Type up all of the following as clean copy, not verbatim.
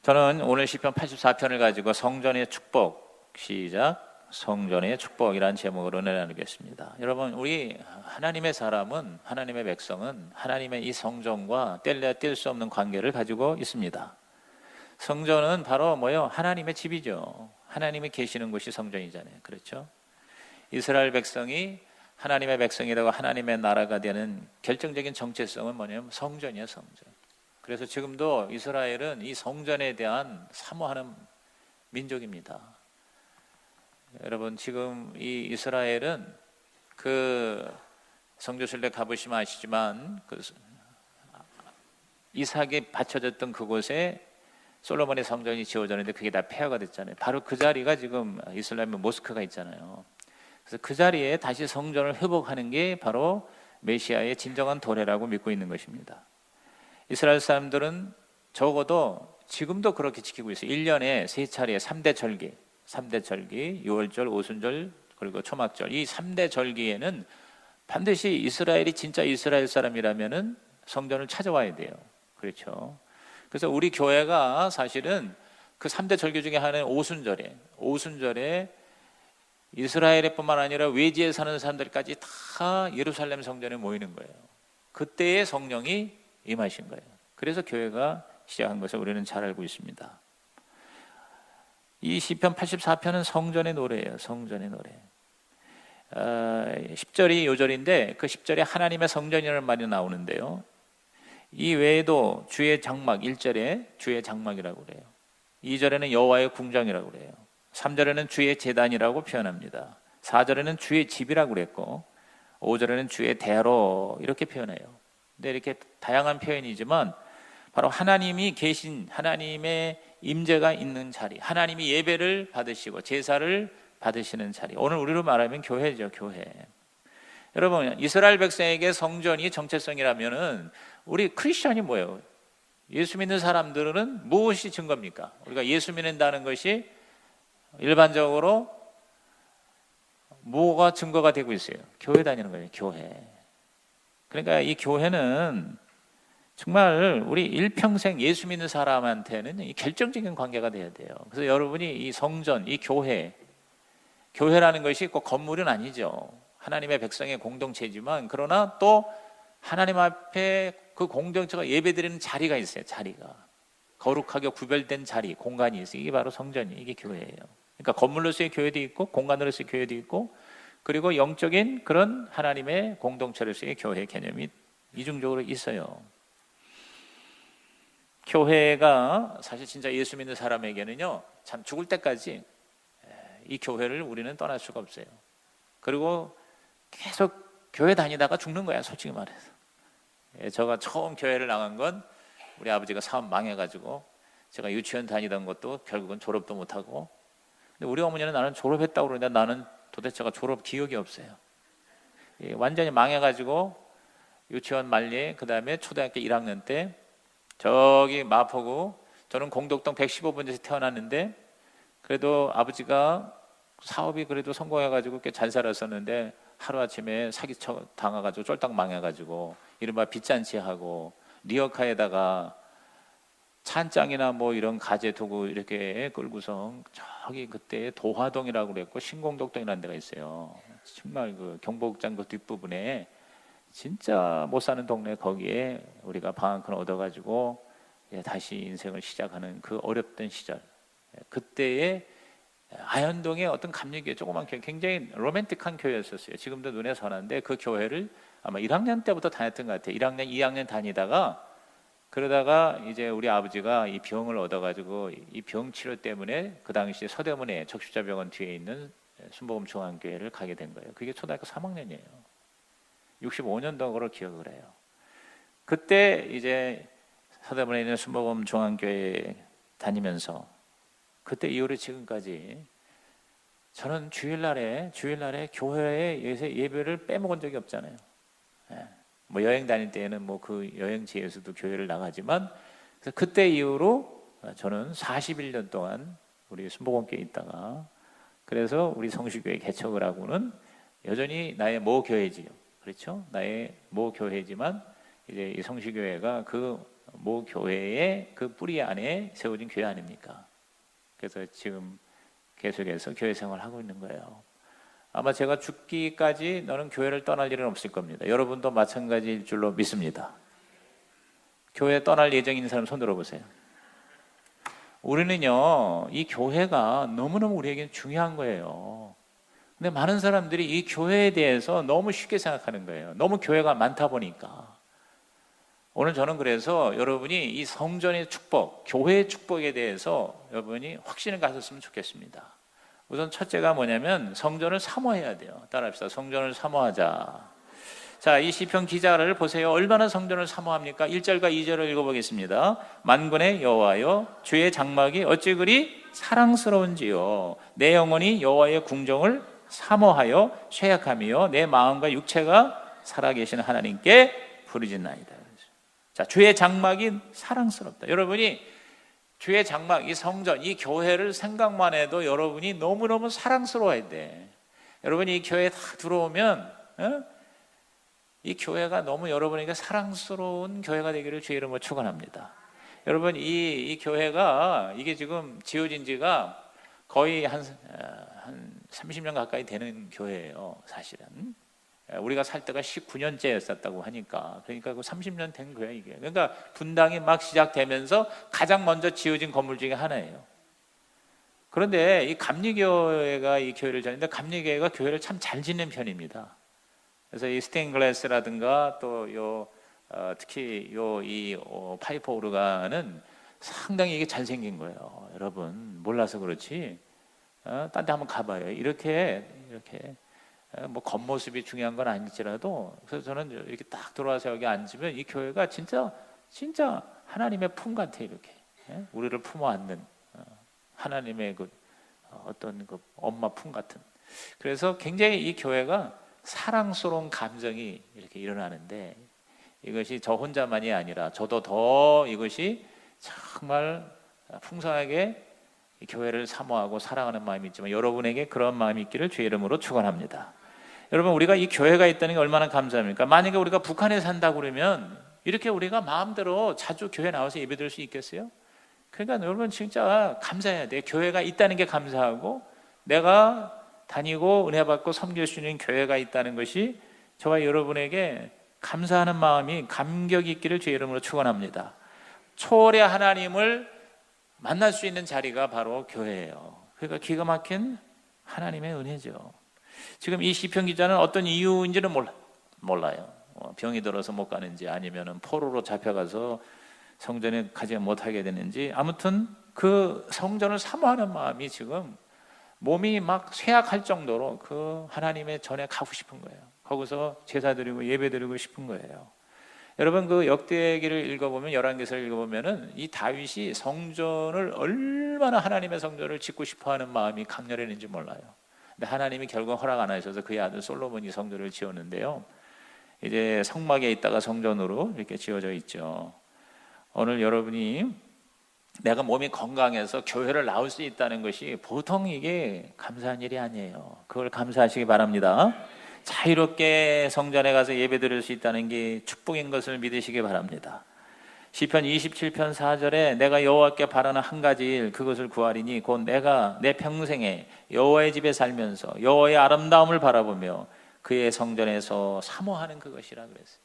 저는 오늘 시편 84편을 가지고 성전의 축복, 시작, 성전의 축복이라는 제목으로 은혜 나누겠습니다. 여러분, 우리 하나님의 사람은, 하나님의 백성은 하나님의 이 성전과 뗄래야 뗄 수 없는 관계를 가지고 있습니다. 성전은 바로 뭐요? 하나님의 집이죠. 하나님이 계시는 곳이 성전이잖아요. 그렇죠? 이스라엘 백성이 하나님의 백성이라고 하나님의 나라가 되는 결정적인 정체성은 뭐냐면 성전이에요, 성전. 그래서 지금도 이스라엘은 이 성전에 대한 사모하는 민족입니다. 여러분, 지금 이 이스라엘은 그 성교순례 가보시면 아시지만 그 이삭이 바쳐졌던 그곳에 솔로몬의 성전이 지어졌는데 그게 다 폐허가 됐잖아요. 바로 그 자리가 지금 이슬람의 모스크가 있잖아요. 그래서 그 자리에 다시 성전을 회복하는 게 바로 메시아의 진정한 도래라고 믿고 있는 것입니다. 이스라엘 사람들은 적어도 지금도 그렇게 지키고 있어요. 1년에 3차례 3대 절기, 3대 절기, 유월절, 오순절, 그리고 초막절. 이 3대 절기에는 반드시 이스라엘이 진짜 이스라엘 사람이라면은 성전을 찾아와야 돼요. 그렇죠? 그래서 우리 교회가 사실은 그 3대 절기 중에 하나는 오순절에 이스라엘에 뿐만 아니라 외지에 사는 사람들까지 다 예루살렘 성전에 모이는 거예요. 그때의 성령이 임하신 거예요. 그래서 교회가 시작한 것을 우리는 잘 알고 있습니다. 이 시편 84편은 성전의 노래예요. 성전의 노래. 10절이 요절인데 그 10절에 하나님의 성전이라는 말이 나오는데요. 이 외에도 주의 장막, 1절에 주의 장막이라고 그래요. 2절에는 여호와의 궁정이라고 그래요. 3절에는 주의 제단이라고 표현합니다. 4절에는 주의 집이라고 그랬고 5절에는 주의 대로 이렇게 표현해요. 근데 이렇게 다양한 표현이지만 바로 하나님이 계신, 하나님의 임재가 있는 자리, 하나님이 예배를 받으시고 제사를 받으시는 자리, 오늘 우리로 말하면 교회죠. 교회. 여러분, 이스라엘 백성에게 성전이 정체성이라면은 우리 크리스천이 뭐예요? 예수 믿는 사람들은 무엇이 증거입니까? 우리가 예수 믿는다는 것이 일반적으로 뭐가 증거가 되고 있어요? 교회 다니는 거예요. 교회. 그러니까 이 교회는 정말 우리 일평생 예수 믿는 사람한테는 이 결정적인 관계가 돼야 돼요. 그래서 여러분이 이 성전, 이 교회라는 것이 꼭 건물은 아니죠. 하나님의 백성의 공동체지만 그러나 또 하나님 앞에 그 공동체가 예배드리는 자리가 있어요. 자리가 거룩하게 구별된 자리, 공간이 있어요. 이게 바로 성전이에요. 이게 교회예요. 그러니까 건물로서의 교회도 있고 공간으로서의 교회도 있고 그리고 영적인 그런 하나님의 공동체로서의 교회 개념이 이중적으로 있어요. 교회가 사실 진짜 예수 믿는 사람에게는요, 참 죽을 때까지 이 교회를 우리는 떠날 수가 없어요. 그리고 계속 교회 다니다가 죽는 거야, 솔직히 말해서. 제가 처음 교회를 나간 건 우리 아버지가 사업 망해가지고 제가 유치원 다니던 것도 결국은 졸업도 못하고, 근데 우리 어머니는 나는 졸업했다고 그러는데 나는 도대체가 졸업 기억이 없어요. 완전히 망해가지고 유치원 말리에 그 다음에 초등학교 1학년 때 저기 마포구, 저는 공덕동 115번지에서 태어났는데 그래도 아버지가 사업이 그래도 성공해가지고 꽤 잘 살았었는데 하루아침에 사기 당해가지고 쫄딱 망해가지고 이른바 빚잔치하고 리어카에다가 찬장이나 뭐 이런 가재 도구 이렇게 끌고서 저기 그때 도화동이라고 그랬고 신공덕동이라는 데가 있어요. 정말 그 경복장 그 뒷부분에 진짜 못 사는 동네, 거기에 우리가 방학을 얻어가지고 다시 인생을 시작하는 그 어렵던 시절, 그때의 아현동의 어떤 감리교회, 조그만 교회, 굉장히 로맨틱한 교회였었어요. 지금도 눈에 선한데 그 교회를 아마 1학년 때부터 다녔던 것 같아요. 1학년, 2학년 다니다가 그러다가 이제 우리 아버지가 이 병을 얻어가지고 이 병 치료 때문에 그 당시에 서대문에 적십자병원 뒤에 있는 순복음 중앙교회를 가게 된 거예요. 그게 초등학교 3학년이에요. 65년도로 기억을 해요. 그때 이제 서대문에 있는 순복음 중앙교회 다니면서 그때 이후로 지금까지 저는 주일날에 교회에 예배를 빼먹은 적이 없잖아요. 뭐 여행 다닐 때에는 뭐 그 여행지에서도 교회를 나가지만 그때 이후로 저는 41년 동안 우리 순복음교회에 있다가 그래서 우리 성시교회 개척을 하고는 여전히 나의 모교회지요. 그렇죠? 나의 모교회지만 이제 이 성시교회가 그 모 교회의 그 뿌리 안에 세워진 교회 아닙니까? 그래서 지금 계속해서 교회 생활을 하고 있는 거예요. 아마 제가 죽기까지 너는 교회를 떠날 일은 없을 겁니다. 여러분도 마찬가지일 줄로 믿습니다. 교회 떠날 예정인 사람 손 들어보세요. 우리는요, 이 교회가 너무너무 우리에게는 중요한 거예요. 근데 많은 사람들이 이 교회에 대해서 너무 쉽게 생각하는 거예요. 너무 교회가 많다 보니까. 오늘 저는 그래서 여러분이 이 성전의 축복, 교회의 축복에 대해서 여러분이 확신을 가졌으면 좋겠습니다. 우선 첫째가 뭐냐면 성전을 사모해야 돼요. 따라합시다. 성전을 사모하자. 자, 이 시편 기자를 보세요. 얼마나 성전을 사모합니까? 1절과 2절을 읽어보겠습니다. 만군의 여호와여, 주의 장막이 어찌 그리 사랑스러운지요. 내 영혼이 여호와의 궁정을 사모하여 쇠약하며 내 마음과 육체가 살아계신 하나님께 부르짖나이다. 자, 주의 장막이 사랑스럽다. 여러분이 주의 장막, 이 성전, 이 교회를 생각만 해도 여러분이 너무너무 사랑스러워야 돼. 여러분이 이 교회에 다 들어오면 이 교회가 너무 여러분에게 사랑스러운 교회가 되기를 주의 이름으로 축원합니다. 여러분, 이 교회가 이게 지금 지어진 지가 거의 한 30년 가까이 되는 교회예요. 사실은 우리가 살 때가 19년째였었다고 하니까, 그러니까 그 30년 된 거야 이게. 그러니까 분당이 막 시작되면서 가장 먼저 지어진 건물 중에 하나예요. 그런데 이 감리교회가 이 교회를 지었는데 감리교회가 교회를 참 잘 짓는 편입니다. 그래서 이 스테인글라스라든가 또 특히 이 파이프 오르간은 상당히 이게 잘 생긴 거예요. 여러분 몰라서 그렇지. 딴 데 한번 가봐요. 이렇게 뭐 겉모습이 중요한 건 아닐지라도, 그래서 저는 이렇게 딱 들어와서 여기 앉으면 이 교회가 진짜 하나님의 품 같아. 이렇게 우리를 품어 안는 하나님의 그 어떤 그 엄마 품 같은. 그래서 굉장히 이 교회가 사랑스러운 감정이 이렇게 일어나는데, 이것이 저 혼자만이 아니라 저도 더 이것이 정말 풍성하게 이 교회를 사모하고 사랑하는 마음이 있지만 여러분에게 그런 마음이 있기를 주의 이름으로 축원합니다. 여러분, 우리가 이 교회가 있다는 게 얼마나 감사합니까? 만약에 우리가 북한에 산다고 그러면 이렇게 우리가 마음대로 자주 교회 나와서 예배드릴 수 있겠어요? 그러니까 여러분 진짜 감사해야 돼요. 교회가 있다는 게 감사하고, 내가 다니고 은혜 받고 섬길 수 있는 교회가 있다는 것이 저와 여러분에게 감사하는 마음이 감격이 있기를 주의 이름으로 축원합니다. 초월의 하나님을 만날 수 있는 자리가 바로 교회예요. 그러니까 기가 막힌 하나님의 은혜죠. 지금 이 시편 기자는 어떤 이유인지는 몰라요. 병이 들어서 못 가는지, 아니면 포로로 잡혀가서 성전에 가지 못하게 되는지, 아무튼 그 성전을 사모하는 마음이 지금 몸이 막 쇠약할 정도로 그 하나님의 전에 가고 싶은 거예요. 거기서 제사 드리고 예배 드리고 싶은 거예요. 여러분, 그 역대기를 읽어보면, 열왕기서를 읽어보면은 이 다윗이 성전을 얼마나 하나님의 성전을 짓고 싶어하는 마음이 강렬했는지 몰라요. 근데 하나님이 결국 허락 안 하셔서 그의 아들 솔로몬이 성전을 지었는데요. 이제 성막에 있다가 성전으로 이렇게 지어져 있죠. 오늘 여러분이 내가 몸이 건강해서 교회를 나올 수 있다는 것이 보통 이게 감사한 일이 아니에요. 그걸 감사하시기 바랍니다. 자유롭게 성전에 가서 예배드릴 수 있다는 게 축복인 것을 믿으시기 바랍니다. 시편 27편 4절에 내가 여호와께 바라는 한 가지 일, 그것을 구하리니 곧 내가 내 평생에 여호와의 집에 살면서 여호와의 아름다움을 바라보며 그의 성전에서 사모하는 그것이라 그랬어요.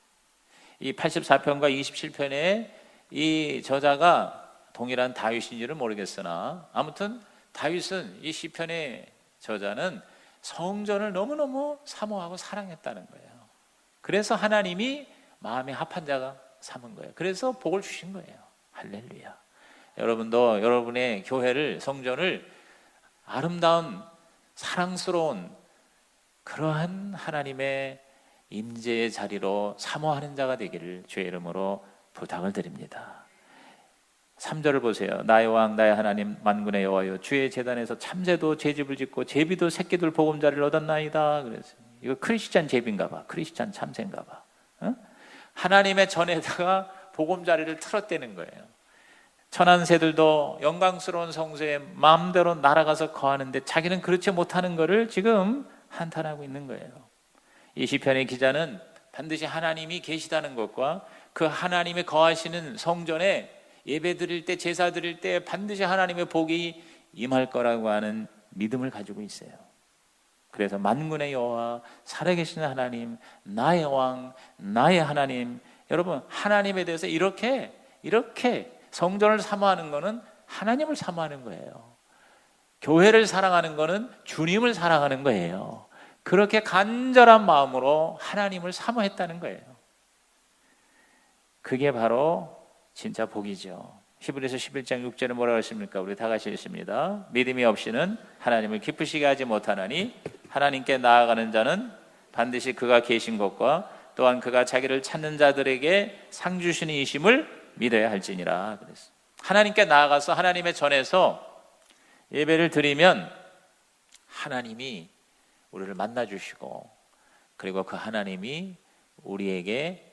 이 84편과 27편에 이 저자가 동일한 다윗인지는 모르겠으나, 아무튼 다윗은 이 시편의 저자는 성전을 너무너무 사모하고 사랑했다는 거예요. 그래서 하나님이 마음에 합한 자가 삼은 거예요. 그래서 복을 주신 거예요. 할렐루야. 여러분도 여러분의 교회를, 성전을 아름다운 사랑스러운 그러한 하나님의 임재의 자리로 사모하는 자가 되기를 주의 이름으로 부탁을 드립니다. 3절을 보세요. 나의 왕 나의 하나님 만군의 여호와여, 주의 제단에서 참새도 제집을 짓고 제비도 새끼들 보금자리를 얻었나이다. 그래서 이거 크리스찬 제비인가 봐. 크리스찬 참새인가 봐. 하나님의 전에다가 보금자리를 틀었다는 거예요. 천한 새들도 영광스러운 성소에 마음대로 날아가서 거하는데 자기는 그렇지 못하는 것을 지금 한탄하고 있는 거예요. 이 시편의 기자는 반드시 하나님이 계시다는 것과 그 하나님이 거하시는 성전에 예배 드릴 때, 제사 드릴 때 반드시 하나님의 복이 임할 거라고 하는 믿음을 가지고 있어요. 그래서 만군의 여호와, 살아계신 하나님, 나의 왕, 나의 하나님. 여러분, 하나님에 대해서 이렇게 성전을 사모하는 것은 하나님을 사모하는 거예요. 교회를 사랑하는 것은 주님을 사랑하는 거예요. 그렇게 간절한 마음으로 하나님을 사모했다는 거예요. 그게 바로 진짜 복이죠. 히브리서 11장 6절에 뭐라고 하십니까? 우리 다 같이 읽습니다. 믿음이 없이는 하나님을 기쁘시게 하지 못하나니 하나님께 나아가는 자는 반드시 그가 계신 것과 또한 그가 자기를 찾는 자들에게 상 주시는 이심을 믿어야 할지니라. 그랬어요. 하나님께 나아가서 하나님의 전에서 예배를 드리면 하나님이 우리를 만나주시고, 그리고 그 하나님이 우리에게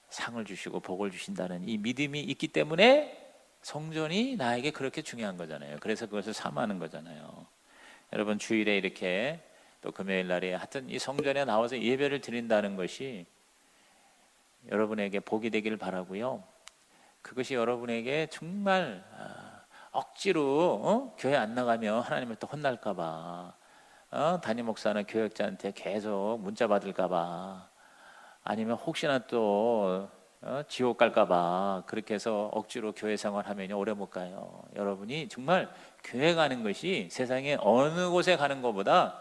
상을 주시고 복을 주신다는 이 믿음이 있기 때문에 성전이 나에게 그렇게 중요한 거잖아요. 그래서 그것을 사모하는 거잖아요. 여러분, 주일에 이렇게 또 금요일 날에 하여튼 이 성전에 나와서 예배를 드린다는 것이 여러분에게 복이 되기를 바라고요. 그것이 여러분에게 정말 억지로 교회 안 나가면 하나님을 또 혼날까 봐, 담임 목사나 교역자한테 계속 문자 받을까 봐, 아니면 혹시나 또 지옥 갈까 봐 그렇게 해서 억지로 교회 생활하면 오래 못 가요. 여러분이 정말 교회 가는 것이 세상에 어느 곳에 가는 것보다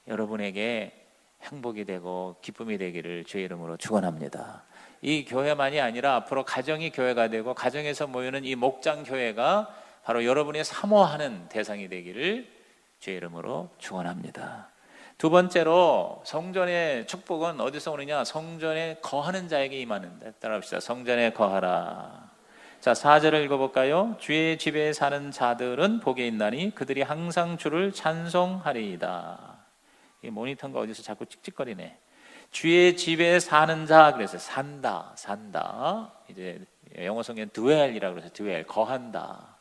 여러분에게 행복이 되고 기쁨이 되기를 주의 이름으로 축원합니다. 이 교회만이 아니라 앞으로 가정이 교회가 되고 가정에서 모이는 이 목장 교회가 바로 여러분이 사모하는 대상이 되기를 주의 이름으로 축원합니다. 두 번째로 성전의 축복은 어디서 오느냐? 성전에 거하는 자에게 임하는데. 따라합시다. 성전에 거하라. 자, 4절을 읽어볼까요? 주의 집에 사는 자들은 복이 있나니 그들이 항상 주를 찬송하리이다. 이 모니터인가 어디서 자꾸 찍찍거리네. 주의 집에 사는 자, 그래서 산다. 이제 영어 성경은 dwell이라고 그래서 dwell, 거한다.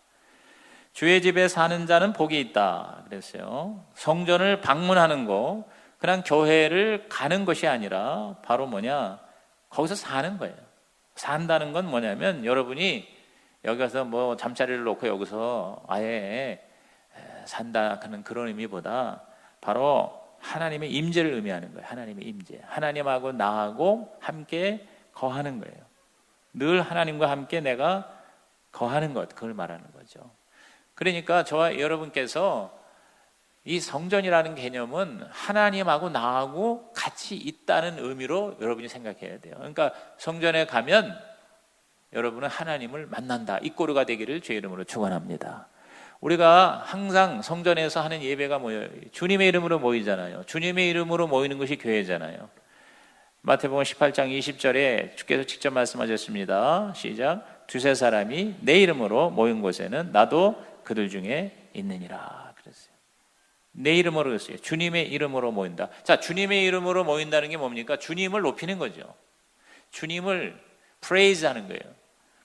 주의 집에 사는 자는 복이 있다 그랬어요. 성전을 방문하는 거, 그냥 교회를 가는 것이 아니라 바로 뭐냐? 거기서 사는 거예요. 산다는 건 뭐냐면 여러분이 여기 가서 뭐 잠자리를 놓고 여기서 아예 산다 하는 그런 의미보다 바로 하나님의 임재를 의미하는 거예요. 하나님의 임재. 하나님하고 나하고 함께 거하는 거예요. 늘 하나님과 함께 내가 거하는 것, 그걸 말하는 거죠. 그러니까 저와 여러분께서 이 성전이라는 개념은 하나님하고 나하고 같이 있다는 의미로 여러분이 생각해야 돼요. 그러니까 성전에 가면 여러분은 하나님을 만난다. 이 꼴가 되기를 주의 이름으로 축원합니다. 우리가 항상 성전에서 하는 예배가 뭐예요? 주님의 이름으로 모이잖아요. 주님의 이름으로 모이는 것이 교회잖아요. 마태복음 18장 20절에 주께서 직접 말씀하셨습니다. 시작. 두세 사람이 내 이름으로 모인 곳에는 나도 그들 중에 있느니라 그랬어요. 내 이름으로 그랬어요. 주님의 이름으로 모인다. 자, 주님의 이름으로 모인다는 게 뭡니까? 주님을 높이는 거죠. 주님을 praise 하는 거예요.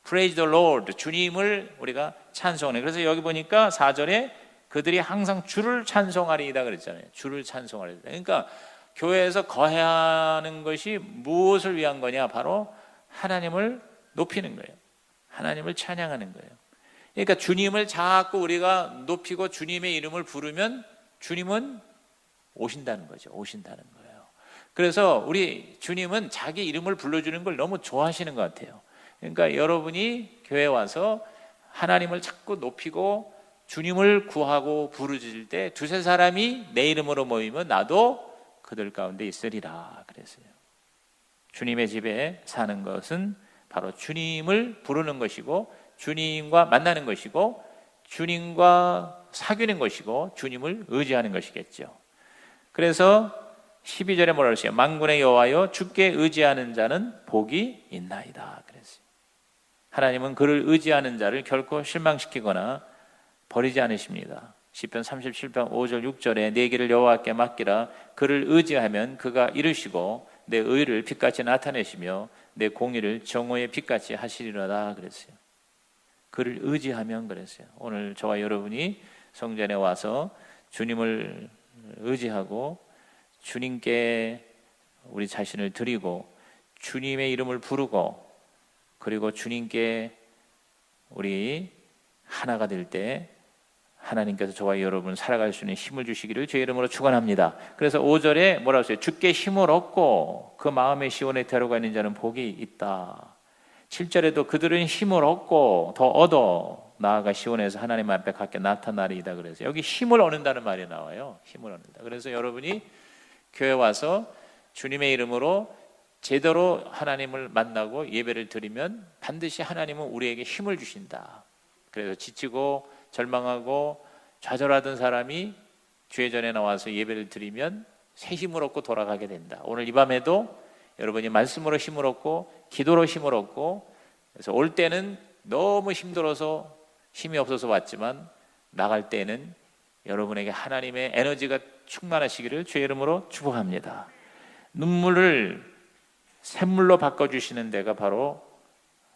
Praise the Lord. 주님을 우리가 찬송하는. 그래서 여기 보니까 4절에 그들이 항상 주를 찬송하리이다 그랬잖아요. 주를 찬송하리이다. 그러니까 교회에서 거해야 하는 것이 무엇을 위한 거냐? 바로 하나님을 높이는 거예요. 하나님을 찬양하는 거예요. 그러니까 주님을 자꾸 우리가 높이고 주님의 이름을 부르면 주님은 오신다는 거죠. 오신다는 거예요. 그래서 우리 주님은 자기 이름을 불러주는 걸 너무 좋아하시는 것 같아요. 그러니까 여러분이 교회에 와서 하나님을 자꾸 높이고 주님을 구하고 부르짖을 때 두세 사람이 내 이름으로 모이면 나도 그들 가운데 있으리라 그랬어요. 주님의 집에 사는 것은 바로 주님을 부르는 것이고 주님과 만나는 것이고 주님과 사귀는 것이고 주님을 의지하는 것이겠죠. 그래서 12절에 뭐라고 했어요? 만군의 여호와여 주께 의지하는 자는 복이 있나이다 그랬어요. 하나님은 그를 의지하는 자를 결코 실망시키거나 버리지 않으십니다. 시편 37편 5절 6절에 내 길을 여호와께 맡기라. 그를 의지하면 그가 이루시고 내 의를 빛같이 나타내시며 내 공의를 정오의 빛같이 하시리로다 그랬어요. 그를 의지하면 그랬어요. 오늘 저와 여러분이 성전에 와서 주님을 의지하고 주님께 우리 자신을 드리고 주님의 이름을 부르고 그리고 주님께 우리 하나가 될 때 하나님께서 저와 여러분 살아갈 수 있는 힘을 주시기를 주의 이름으로 축원합니다. 그래서 5절에 뭐라고 했어요? 주께 힘을 얻고 그 마음의 시온에 데려가는 자는 복이 있다. 7절에도 그들은 힘을 얻고 더 얻어 나아가 시온에서 하나님 앞에 갖게 나타나리이다. 그래서 여기 힘을 얻는다는 말이 나와요. 힘을 얻는다. 그래서 여러분이 교회 와서 주님의 이름으로 제대로 하나님을 만나고 예배를 드리면 반드시 하나님은 우리에게 힘을 주신다. 그래서 지치고 절망하고 좌절하던 사람이 주의 전에 나와서 예배를 드리면 새 힘을 얻고 돌아가게 된다. 오늘 이 밤에도 여러분이 말씀으로 힘을 얻고 기도로 힘을 얻고, 그래서 올 때는 너무 힘들어서 힘이 없어서 왔지만 나갈 때는 여러분에게 하나님의 에너지가 충만하시기를 주의 이름으로 축복합니다. 눈물을 샘물로 바꿔주시는 데가 바로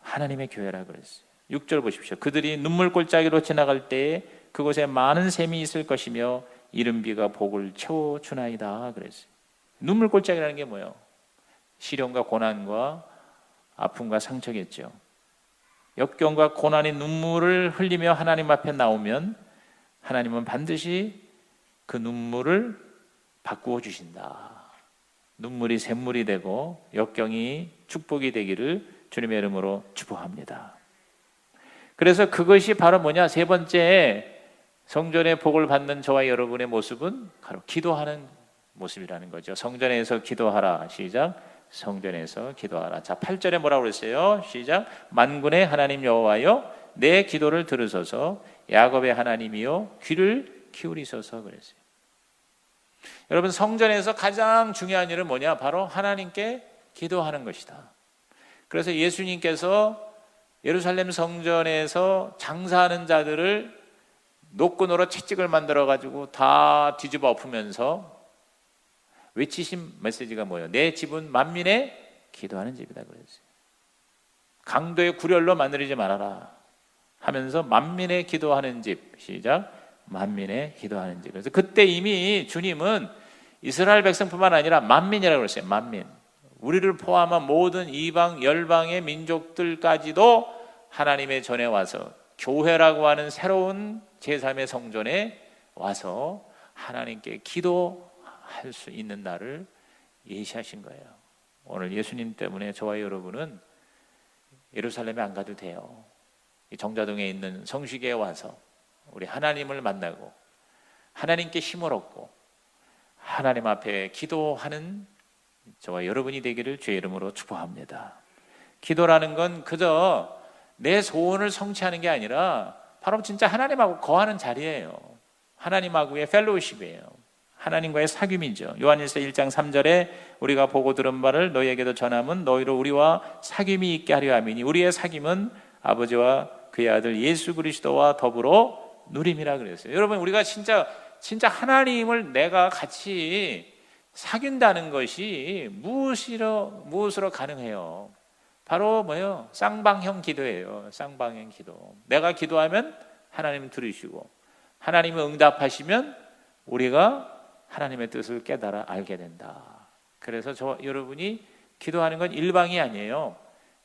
하나님의 교회라 그랬어요. 6절 보십시오. 그들이 눈물 골짜기로 지나갈 때에 그곳에 많은 샘이 있을 것이며 이른 비가 복을 채워주나이다 그랬어요. 눈물 골짜기라는 게 뭐예요? 시련과 고난과 아픔과 상처겠죠. 역경과 고난의 눈물을 흘리며 하나님 앞에 나오면 하나님은 반드시 그 눈물을 바꾸어 주신다. 눈물이 샘물이 되고 역경이 축복이 되기를 주님의 이름으로 축복합니다. 그래서 그것이 바로 뭐냐? 세 번째, 성전의 복을 받는 저와 여러분의 모습은 바로 기도하는 모습이라는 거죠. 성전에서 기도하라. 시작. 성전에서 기도하라. 자, 8절에 뭐라고 그랬어요? 시작. 만군의 하나님 여호와여 내 기도를 들으소서. 야곱의 하나님이여 귀를 기울이소서 그랬어요. 여러분, 성전에서 가장 중요한 일은 뭐냐? 바로 하나님께 기도하는 것이다. 그래서 예수님께서 예루살렘 성전에서 장사하는 자들을 노끈으로 채찍을 만들어 가지고 다 뒤집어 엎으면서 외치신 메시지가 뭐예요? 내 집은 만민의 기도하는 집이다 그랬어요. 강도의 구렬로 만들지 말아라 하면서 만민의 기도하는 집. 시작. 만민의 기도하는 집. 그래서 그때 이미 주님은 이스라엘 백성뿐만 아니라 만민이라고 그랬어요. 만민. 우리를 포함한 모든 이방 열방의 민족들까지도 하나님의 전에 와서 교회라고 하는 새로운 제3의 성전에 와서 하나님께 기도할 수 있는 날을 예시하신 거예요. 오늘 예수님 때문에 저와 여러분은 예루살렘에 안 가도 돼요. 이 정자동에 있는 성시계에 와서 우리 하나님을 만나고 하나님께 힘을 얻고 하나님 앞에 기도하는 저와 여러분이 되기를 주의 이름으로 축복합니다. 기도라는 건 그저 내 소원을 성취하는 게 아니라 바로 진짜 하나님하고 거하는 자리예요. 하나님하고의 펠로우십이에요. 하나님과의 사귐이죠. 요한일서 1장 3절에 우리가 보고 들은 바를 너희에게도 전함은 너희로 우리와 사귐이 있게 하려 함이니 우리의 사귐은 아버지와 그의 아들 예수 그리스도와 더불어 누림이라 그랬어요. 여러분, 우리가 진짜 하나님을 내가 같이 사귄다는 것이 무엇으로 가능해요? 바로 뭐예요? 쌍방형 기도예요. 쌍방형 기도. 내가 기도하면 하나님은 들으시고 하나님은 응답하시면 우리가 하나님의 뜻을 깨달아 알게 된다. 그래서 여러분이 기도하는 건 일방이 아니에요.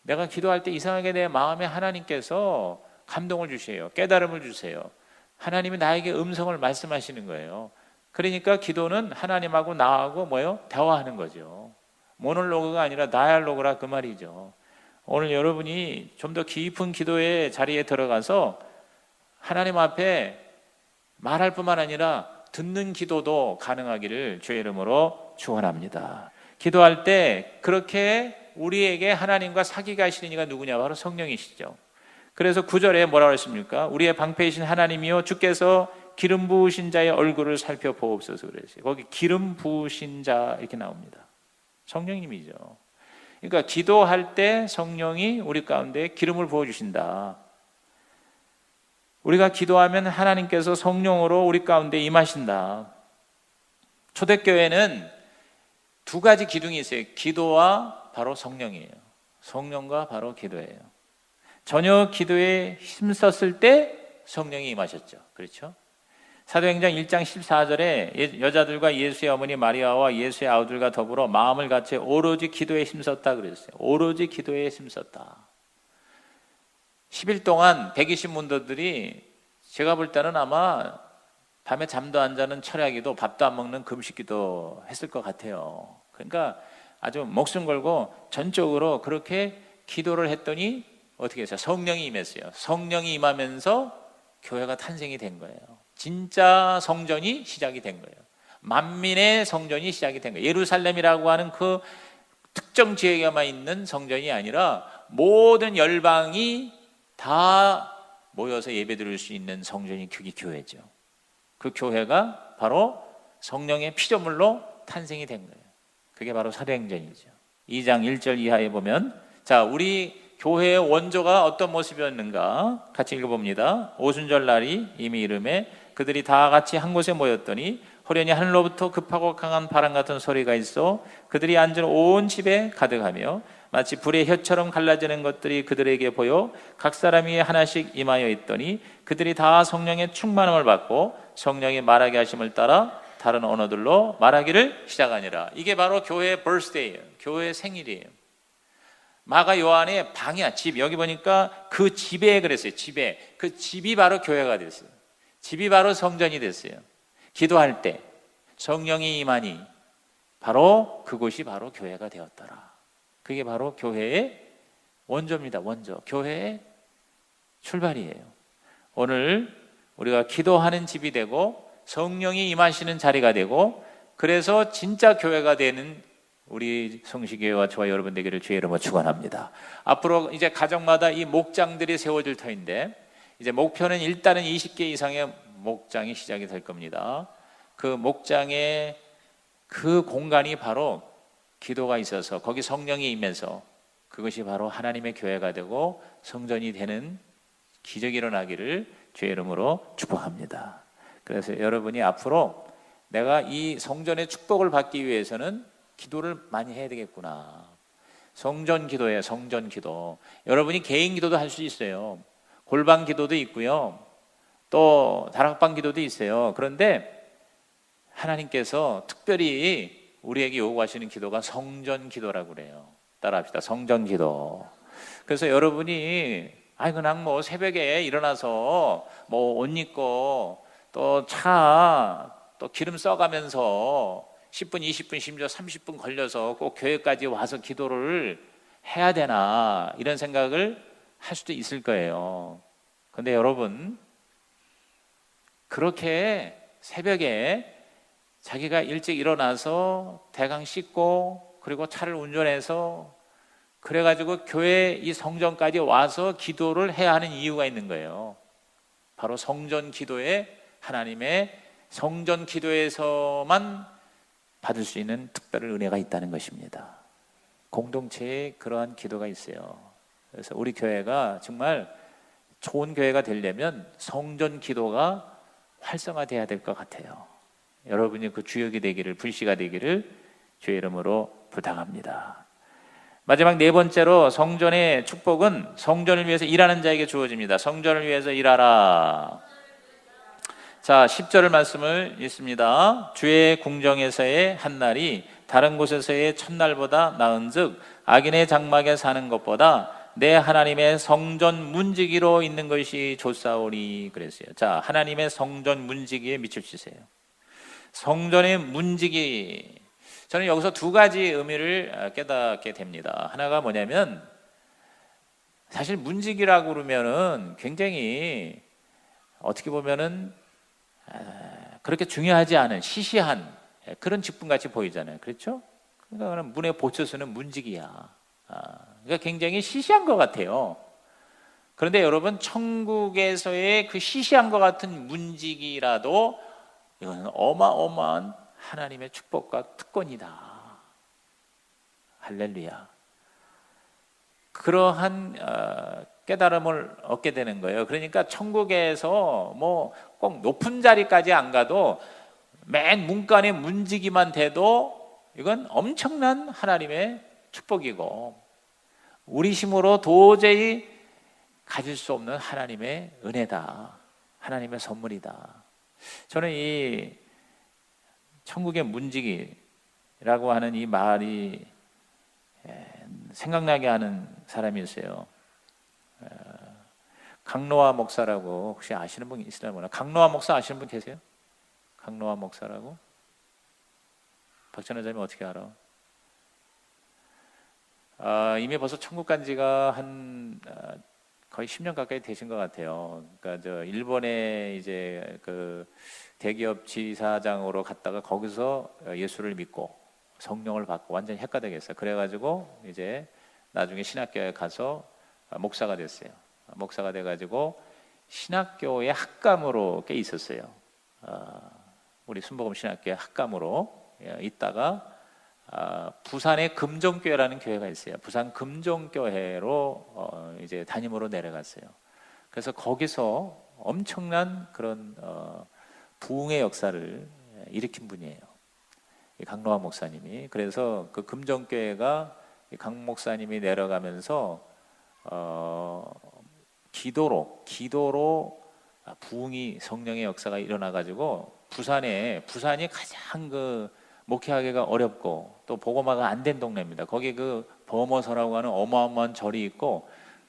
내가 기도할 때 이상하게 내 마음에 하나님께서 감동을 주세요. 깨달음을 주세요. 하나님이 나에게 음성을 말씀하시는 거예요. 그러니까 기도는 하나님하고 나하고 뭐예요? 대화하는 거죠. 모놀로그가 아니라 다이얼로그라 그 말이죠. 오늘 여러분이 좀 더 깊은 기도의 자리에 들어가서 하나님 앞에 말할 뿐만 아니라 듣는 기도도 가능하기를 주의 이름으로 축원합니다. 기도할 때 그렇게 우리에게 하나님과 사귀게 하시는 이가 누구냐? 바로 성령이시죠. 그래서 9절에 뭐라고 했습니까? 우리의 방패이신 하나님이요 주께서 기름 부으신 자의 얼굴을 살펴보옵소서 그랬어요. 거기 기름 부으신 자 이렇게 나옵니다. 성령님이죠. 그러니까 기도할 때 성령이 우리 가운데 기름을 부어주신다. 우리가 기도하면 하나님께서 성령으로 우리 가운데 임하신다. 초대교회는 두 가지 기둥이 있어요. 기도와 바로 성령이에요. 성령과 바로 기도예요. 저녁 기도에 힘썼을 때 성령이 임하셨죠. 그렇죠? 사도행전 1장 14절에 여자들과 예수의 어머니 마리아와 예수의 아우들과 더불어 마음을 같이 오로지 기도에 힘썼다 그랬어요. 오로지 기도에 힘썼다. 10일 동안 120문도들이 제가 볼 때는 아마 밤에 잠도 안 자는 철야기도 밥도 안 먹는 금식기도 했을 것 같아요. 그러니까 아주 목숨 걸고 전적으로 그렇게 기도를 했더니 어떻게 했어요? 성령이 임했어요. 성령이 임하면서 교회가 탄생이 된 거예요. 진짜 성전이 시작이 된 거예요. 만민의 성전이 시작이 된 거예요. 예루살렘이라고 하는 그 특정 지역에만 있는 성전이 아니라 모든 열방이 다 모여서 예배드릴 수 있는 성전이 그게 교회죠. 그 교회가 바로 성령의 피조물로 탄생이 된 거예요. 그게 바로 사도행전이죠. 2장 1절 이하에 보면, 자, 우리 교회의 원조가 어떤 모습이었는가 같이 읽어봅니다. 오순절 날이 이미 이름에 그들이 다 같이 한 곳에 모였더니 호련히 하늘로부터 급하고 강한 바람 같은 소리가 있어 그들이 앉은 온 집에 가득하며 마치 불의 혀처럼 갈라지는 것들이 그들에게 보여 각 사람이 하나씩 임하여 있더니 그들이 다 성령의 충만함을 받고 성령이 말하게 하심을 따라 다른 언어들로 말하기를 시작하니라. 이게 바로 교회의 birthday예요. 교회의 생일이에요. 마가 요한의 방이야, 집. 여기 보니까 그 집에 그랬어요. 집에. 그 집이 바로 교회가 됐어요. 집이 바로 성전이 됐어요. 기도할 때 성령이 임하니 바로 그곳이 바로 교회가 되었더라. 그게 바로 교회의 원조입니다. 원조. 교회의 출발이에요. 오늘 우리가 기도하는 집이 되고 성령이 임하시는 자리가 되고 그래서 진짜 교회가 되는 우리 성시교회와 저와 여러분 되기를 주의 이름으로 축원합니다. 앞으로 이제 가정마다 이 목장들이 세워질 터인데 이제 목표는 일단은 20개 이상의 목장이 시작이 될 겁니다. 그 목장의 그 공간이 바로 기도가 있어서 거기 성령이 임해서 그것이 바로 하나님의 교회가 되고 성전이 되는 기적이 일어나기를 주의 이름으로 축복합니다. 그래서 여러분이 앞으로 내가 이 성전의 축복을 받기 위해서는 기도를 많이 해야 되겠구나. 성전 기도예요. 성전 기도. 여러분이 개인 기도도 할 수 있어요. 골방 기도도 있고요. 또 다락방 기도도 있어요. 그런데 하나님께서 특별히 우리에게 요구하시는 기도가 성전 기도라고 그래요. 따라합시다. 성전 기도. 그래서 여러분이 그냥 뭐 새벽에 일어나서 뭐 옷 입고 또 차 또 기름 써가면서 10분, 20분, 심지어 30분 걸려서 꼭 교회까지 와서 기도를 해야 되나 이런 생각을 할 수도 있을 거예요. 그런데 여러분 그렇게 새벽에 자기가 일찍 일어나서 대강 씻고 그리고 차를 운전해서 그래가지고 교회 이 성전까지 와서 기도를 해야 하는 이유가 있는 거예요. 바로 성전 기도에 하나님의 성전 기도에서만 받을 수 있는 특별한 은혜가 있다는 것입니다. 공동체에 그러한 기도가 있어요. 그래서 우리 교회가 정말 좋은 교회가 되려면 성전 기도가 활성화돼야 될 것 같아요. 여러분이 그 주역이 되기를, 불씨가 되기를 주의 이름으로 부탁합니다. 마지막 네 번째로 성전의 축복은 성전을 위해서 일하는 자에게 주어집니다. 성전을 위해서 일하라. 자, 10절을 말씀을 읽습니다. 주의 궁정에서의 한날이 다른 곳에서의 첫날보다 나은즉 악인의 장막에 사는 것보다 내 하나님의 성전 문지기로 있는 것이 좋사오니 그랬어요. 자, 하나님의 성전 문지기에 밑줄 치세요. 성전의 문지기. 저는 여기서 두 가지 의미를 깨닫게 됩니다. 하나가 뭐냐면 사실 문지기라고 그러면은 굉장히 어떻게 보면은 그렇게 중요하지 않은 시시한 그런 직분같이 보이잖아요. 그렇죠? 그러니까 문의 보초서는 문지기야. 그러니까 굉장히 시시한 것 같아요. 그런데 여러분 천국에서의 그 시시한 것 같은 문지기라도 이거는 어마어마한 하나님의 축복과 특권이다. 할렐루야. 그러한 깨달음을 얻게 되는 거예요. 그러니까 천국에서 뭐 꼭 높은 자리까지 안 가도 맨 문간에 문지기만 돼도 이건 엄청난 하나님의 축복이고 우리 힘으로 도저히 가질 수 없는 하나님의 은혜다. 하나님의 선물이다. 저는 이 천국의 문지기라고 하는 이 말이 생각나게 하는 사람이 있어요. 강노아 목사라고 혹시 아시는 분 있으나 몰라. 강노아 목사 아시는 분 계세요? 강노아 목사라고? 박찬호 자님 어떻게 알아? 이미 벌써 천국 간 지가 거의 10년 가까이 되신 것 같아요. 그러니까 저 일본에 이제 그 대기업 지사장으로 갔다가 거기서 예수를 믿고 성령을 받고 완전히 헷가되겠어요. 그래가지고 이제 나중에 신학교에 가서 목사가 됐어요. 목사가 돼가지고 신학교의 학감으로 꽤 있었어요. 우리 순복음 신학교의 학감으로 있다가 부산의 금종교회라는 교회가 있어요. 부산 금종교회로 이제 담임으로 내려갔어요. 그래서 거기서 엄청난 그런 부흥의 역사를 일으킨 분이에요. 강노아 목사님이. 그래서 그 금종교회가 강 목사님이 내려가면서 기도로 부흥이 성령의 역사가 일어나가지고 부산이 가장 그 목회하기가 어렵고 또 복음화가 안 된 동네입니다. 거기 그 범어서라고 하는 어마어마한 절이 있고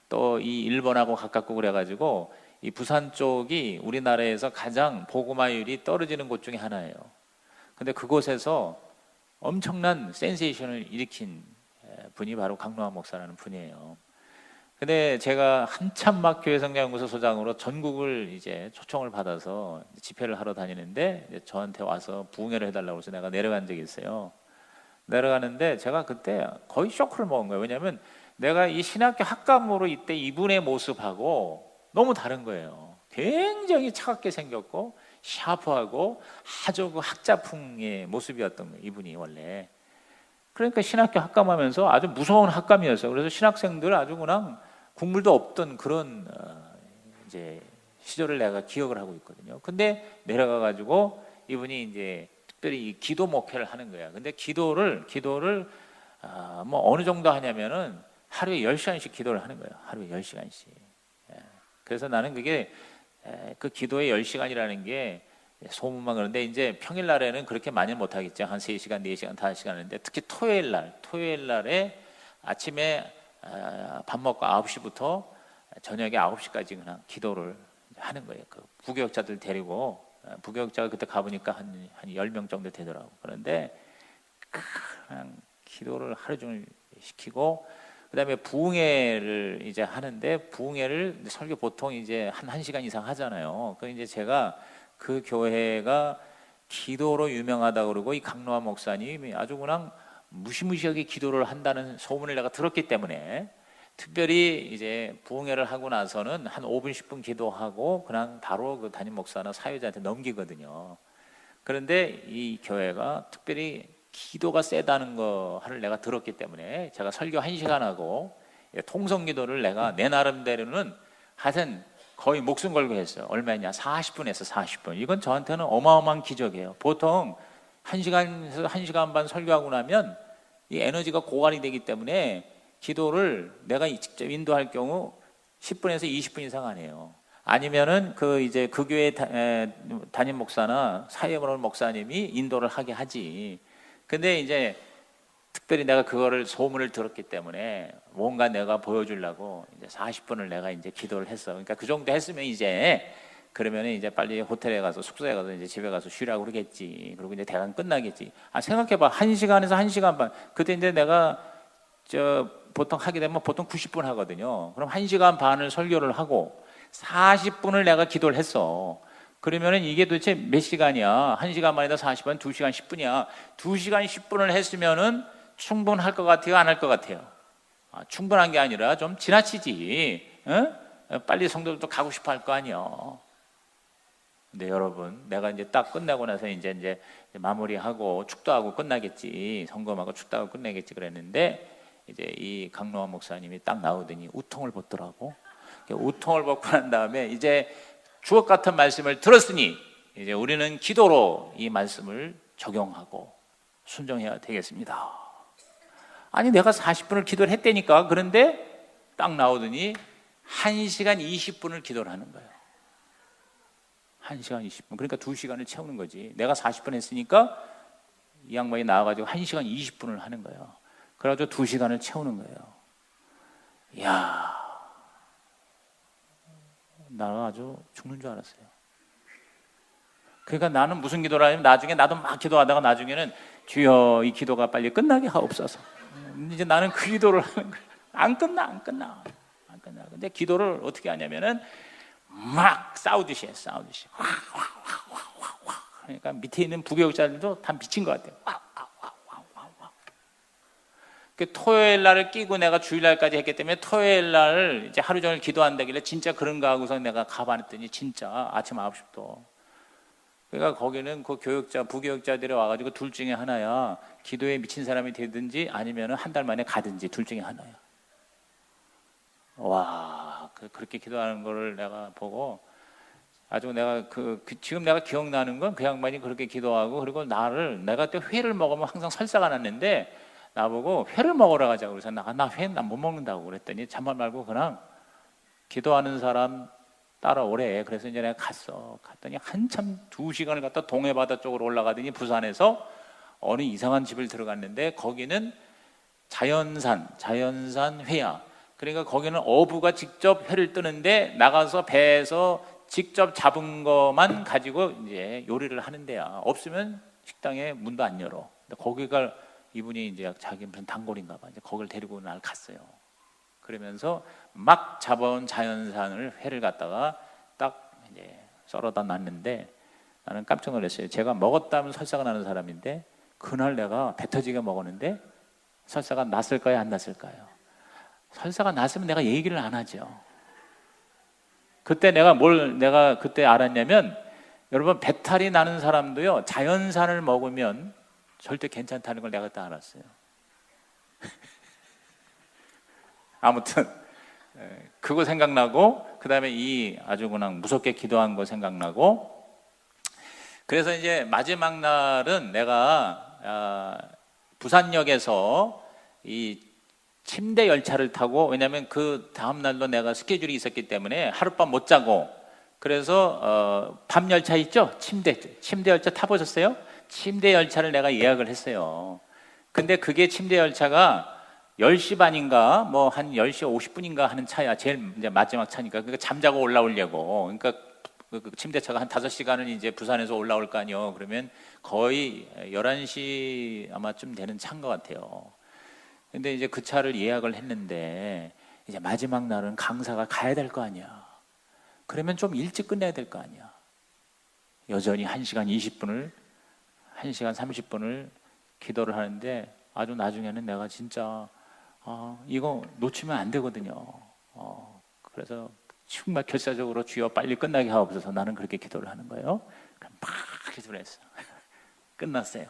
또 이 일본하고 가깝고 그래가지고 이 부산 쪽이 우리나라에서 가장 복음화율이 떨어지는 곳 중에 하나예요. 근데 그곳에서 엄청난 센세이션을 일으킨 분이 바로 강노아 목사라는 분이에요. 근데 제가 한참 막 교회성장연구소 소장으로 전국을 이제 초청을 받아서 집회를 하러 다니는데 저한테 와서 부흥회를 해달라고 해서 내가 내려간 적이 있어요. 내려가는데 제가 그때 거의 쇼크를 먹은 거예요. 왜냐하면 내가 이 신학교 학감으로 이때 이분의 모습하고 너무 다른 거예요. 굉장히 차갑게 생겼고 샤프하고 아주 그 학자풍의 모습이었던 거예요. 이분이 원래. 그러니까 신학교 학감하면서 아주 무서운 학감이었어요. 그래서 신학생들 아주 그냥 국물도 없던 그런 이제 시절을 내가 기억을 하고 있거든요. 근데 내려가 가지고 이분이 이제 특별히 이 기도 목회를 하는 거야. 근데 기도를 뭐 어느 정도 하냐면은 하루에 10시간씩 기도를 하는 거예요. 하루에 10시간씩. 그래서 나는 그게 그 기도의 10시간이라는 게 소문만 그런데 이제 평일날에는 그렇게 많이 못 하겠죠. 한 3시간, 4시간, 5시간 하는데 특히 토요일날에 아침에 밥 먹고 9시부터 저녁에 9시까지 그냥 기도를 하는 거예요. 그 부교역자들 데리고 부교역자가 그때 가보니까 한 10명 정도 되더라고. 그런데 그냥 기도를 하루 종일 시키고 그다음에 부흥회를 이제 하는데 부흥회를 설교 보통 이제 한 1시간 이상 하잖아요. 그 이제 제가 그 교회가 기도로 유명하다 그러고 이 강노아 목사님이 아주 그냥 무시무시하게 기도를 한다는 소문을 내가 들었기 때문에 특별히 이제 부흥회를 하고 나서는 한 5분 10분 기도하고 그냥 바로 그 담임 목사나 사회자한테 넘기거든요. 그런데 이 교회가 특별히 기도가 세다는 거를 내가 들었기 때문에 제가 설교 1시간 하고 통성 기도를 내가 내 나름대로는 하여튼 거의 목숨 걸고 했어요. 얼마냐? 40분 했어. 40분. 이건 저한테는 어마어마한 기적이에요. 보통 1시간에서 1시간 반 설교하고 나면 이 에너지가 고갈이 되기 때문에 기도를 내가 직접 인도할 경우 10분에서 20분 이상 안 해요. 아니면은 그 교회 담임 목사나 사회문화 목사님이 인도를 하게 하지. 근데 이제 특별히 내가 그거를 소문을 들었기 때문에 뭔가 내가 보여주려고 이제 40분을 내가 이제 기도를 했어. 그러니까 그 정도 했으면 그러면 이제 빨리 호텔에 가서 숙소에 가서 이제 집에 가서 쉬라고 그러겠지. 그리고 이제 대강 끝나겠지. 생각해봐. 1시간에서 1시간 반. 그때 이제 내가 보통 하게 되면 보통 90분 하거든요. 그럼 1시간 반을 설교를 하고 40분을 내가 기도를 했어. 그러면은 이게 도대체 몇 시간이야? 1시간 만에다 40분, 2시간 10분이야. 2시간 10분을 했으면은 충분할 것 같아요? 안 할 것 같아요? 충분한 게 아니라 좀 지나치지. 빨리 성도들도 가고 싶어 할 거 아니야. 근데 여러분, 내가 이제 딱 끝나고 나서 이제 마무리하고 축도하고 끝나겠지. 성검하고 축도하고 끝내겠지 그랬는데 이제 이 강노아 목사님이 딱 나오더니 우통을 벗더라고. 우통을 벗고 난 다음에 이제 주옥 같은 말씀을 들었으니 이제 우리는 기도로 이 말씀을 적용하고 순종해야 되겠습니다. 아니 내가 40분을 기도를 했다니까. 그런데 딱 나오더니 1시간 20분을 기도를 하는 거예요. 1시간 20분. 그러니까 2시간을 채우는 거지. 내가 40분 했으니까 이 양반이 나와가지고 1시간 20분을 하는 거예요. 그래가지고 2시간을 채우는 거예요. 이야, 나 아주 죽는 줄 알았어요. 그러니까 나는 무슨 기도를 하냐면 나중에 나도 막 기도하다가 나중에는 주여 이 기도가 빨리 끝나게 하옵소서. 이제 나는 그 기도를 하는 거야. 안 끝나. 근데 기도를 어떻게 하냐면은 막 싸우듯이 해. 그러니까 밑에 있는 부교육자들도 다 미친 것 같아요. 그 토요일 날을 끼고 내가 주일 날까지 했기 때문에 토요일 날 이제 하루 종일 기도한다길래 진짜 그런가 하고서 내가 가봤더니 진짜 아침 9시부터. 그러니까 거기는 그 교육자, 부교육자들이 와가지고 둘 중에 하나야. 기도에 미친 사람이 되든지 아니면 한 달 만에 가든지 둘 중에 하나야. 와, 그렇게 기도하는 거를 내가 보고 아주 내가 지금 내가 기억나는 건 그 양반이 그렇게 기도하고 그리고 내가 또 회를 먹으면 항상 설사가 났는데 나보고 회를 먹으러 가자고 그래서 나 회 못 먹는다고 그랬더니 참말 말고 그냥 기도하는 사람 따라오래. 그래서 이제 내가 갔더니 한참 2시간을 갔다 동해바다 쪽으로 올라가더니 부산에서 어느 이상한 집을 들어갔는데 거기는 자연산 회야. 그러니까 거기는 어부가 직접 회를 뜨는데 나가서 배에서 직접 잡은 것만 가지고 이제 요리를 하는 데야. 없으면 식당에 문도 안 열어. 근데 거기가 이분이 이제 자기 무슨 단골인가 봐. 이제 거기를 데리고 날 갔어요. 그러면서 막 잡아온 자연산을 회를 갖다가 딱 이제 썰어다 놨는데 나는 깜짝 놀랐어요. 제가 먹었다면 설사가 나는 사람인데 그날 내가 배 터지게 먹었는데 설사가 났을까요? 안 났을까요? 설사가 났으면 내가 얘기를 안 하죠. 그때 내가 그때 알았냐면 여러분 배탈이 나는 사람도요 자연산을 먹으면 절대 괜찮다는 걸 내가 그때 알았어요. 아무튼 그거 생각나고 그 다음에 이 아주 그냥 무섭게 기도한 거 생각나고 그래서 이제 마지막 날은 내가 부산역에서 이 침대 열차를 타고 왜냐하면 그 다음 날도 내가 스케줄이 있었기 때문에 하룻밤 못 자고 그래서 밤 열차 있죠? 침대 열차 타보셨어요? 침대 열차를 내가 예약을 했어요. 근데 그게 침대 열차가 10시 반인가 뭐 한 10시 50분인가 하는 차야. 제일 이제 마지막 차니까. 그러니까 잠자고 올라오려고. 그러니까 그 침대차가 한 5시간은 이제 부산에서 올라올 거 아니에요. 그러면 거의 11시 아마쯤 되는 차인 것 같아요. 근데 이제 그 차를 예약을 했는데 이제 마지막 날은 강사가 가야 될 거 아니야. 그러면 좀 일찍 끝내야 될 거 아니야. 여전히 1시간 30분을 기도를 하는데 아주 나중에는 내가 진짜 이거 놓치면 안 되거든요. 그래서 정말 결사적으로 주여 빨리 끝나게 하옵소서. 나는 그렇게 기도를 하는 거예요. 그럼 막 기도를 했어. 끝났어요.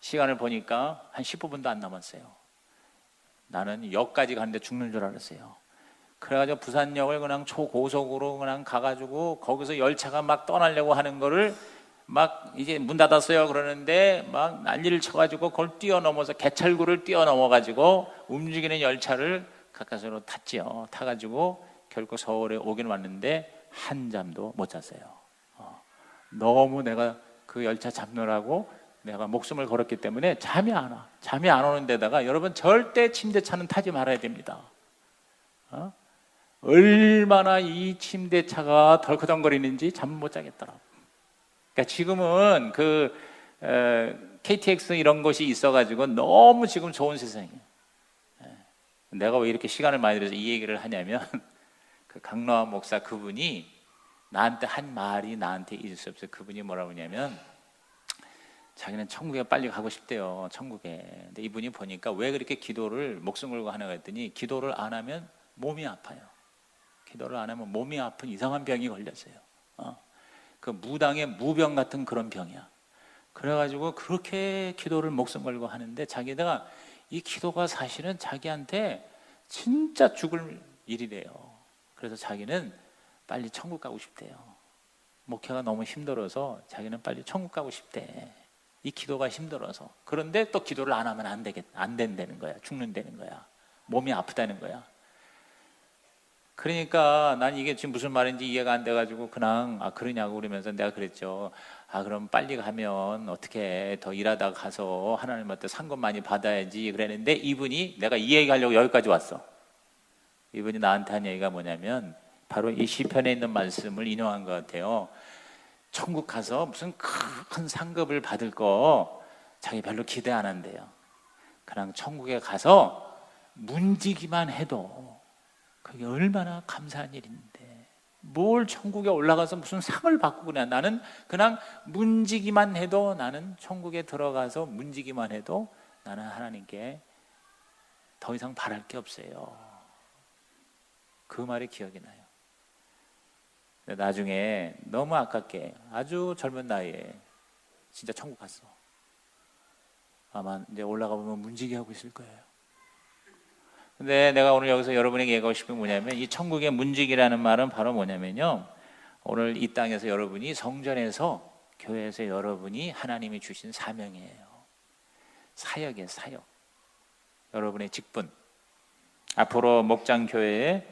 시간을 보니까 한 15분도 안 남았어요. 나는 역까지 가는데 죽는 줄 알았어요. 그래가지고 부산역을 그냥 초고속으로 그냥 가가지고 거기서 열차가 막 떠나려고 하는 거를 막 이제 문 닫았어요 그러는데 막 난리를 쳐가지고 그걸 뛰어넘어서 개찰구를 뛰어넘어가지고 움직이는 열차를 가까스로 탔지요. 타가지고 결국 서울에 오긴 왔는데 한 잠도 못 잤어요. 너무 내가 그 열차 잡느라고 내가 목숨을 걸었기 때문에 잠이 안 와. 잠이 안 오는 데다가 여러분 절대 침대차는 타지 말아야 됩니다. 얼마나 이 침대차가 덜커덩거리는지 잠 못 자겠더라고. 그러니까 지금은 KTX 이런 것이 있어가지고 너무 지금 좋은 세상이에요. 내가 왜 이렇게 시간을 많이 들여서 이 얘기를 하냐면 그 강로아 목사 그분이 나한테 한 말이 나한테 잊을 수 없어요. 그분이 뭐라고 하냐면 자기는 천국에 빨리 가고 싶대요. 천국에. 근데 이분이 보니까 왜 그렇게 기도를 목숨 걸고 하나 했더니 기도를 안 하면 몸이 아파요. 기도를 안 하면 몸이 아픈 이상한 병이 걸렸어요. 그 무당의 무병 같은 그런 병이야. 그래가지고 그렇게 기도를 목숨 걸고 하는데 자기가 이 기도가 사실은 자기한테 진짜 죽을 일이래요. 그래서 자기는 빨리 천국 가고 싶대요. 목회가 너무 힘들어서 자기는 빨리 천국 가고 싶대. 이 기도가 힘들어서. 그런데 또 기도를 안 하면 안 된다는 거야. 죽는다는 거야. 몸이 아프다는 거야. 그러니까 난 이게 지금 무슨 말인지 이해가 안 돼가지고 그냥 그러냐고 그러면서 내가 그랬죠. 그럼 빨리 가면 어떻게 더 일하다가 가서 하나님한테 상급 많이 받아야지 그랬는데 이분이 내가 이 얘기하려고 여기까지 왔어. 이분이 나한테 한 얘기가 뭐냐면 바로 이 시편에 있는 말씀을 인용한 것 같아요. 천국 가서 무슨 큰 상급을 받을 거 자기 별로 기대 안 한대요. 그냥 천국에 가서 문지기만 해도 그게 얼마나 감사한 일인데, 뭘 천국에 올라가서 무슨 상을 받고 그래. 나는 그냥 문지기만 해도, 나는 천국에 들어가서 문지기만 해도 나는 하나님께 더 이상 바랄 게 없어요. 그 말이 기억이 나요. 나중에 너무 아깝게 아주 젊은 나이에 진짜 천국 갔어. 아마 이제 올라가 보면 문지기 하고 있을 거예요. 근데 내가 오늘 여기서 여러분에게 얘기하고 싶은 게 뭐냐면, 이 천국의 문지기라는 말은 바로 뭐냐면요, 오늘 이 땅에서 여러분이, 성전에서, 교회에서 여러분이 하나님이 주신 사명이에요. 사역이에요. 사역. 여러분의 직분. 앞으로 목장교회의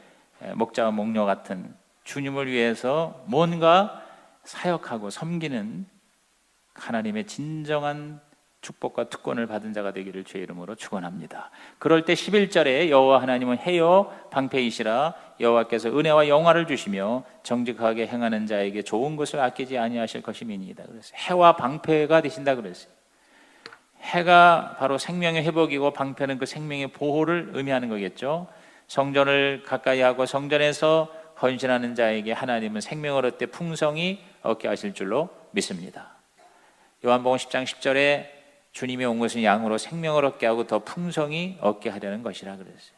목자와 목녀 같은 주님을 위해서 뭔가 사역하고 섬기는 하나님의 진정한 축복과 특권을 받은 자가 되기를 주의 이름으로 축원합니다. 그럴 때 11절에 여호와 하나님은 해요 방패이시라, 여호와께서 은혜와 영화를 주시며 정직하게 행하는 자에게 좋은 것을 아끼지 아니하실 것임이니이다. 그래서 해와 방패가 되신다 그랬어요. 해가 바로 생명의 회복이고, 방패는 그 생명의 보호를 의미하는 거겠죠. 성전을 가까이 하고 성전에서 헌신하는 자에게 하나님은 생명을 얻되 풍성히 얻게 하실 줄로 믿습니다. 요한복음 10장 10절에 주님이 온 것은 양으로 생명을 얻게 하고 더 풍성히 얻게 하려는 것이라 그랬어요.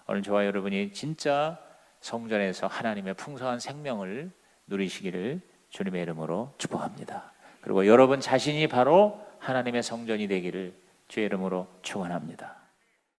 오늘 저와 여러분이 진짜 성전에서 하나님의 풍성한 생명을 누리시기를 주님의 이름으로 축복합니다. 그리고 여러분 자신이 바로 하나님의 성전이 되기를 주의 이름으로 축원합니다.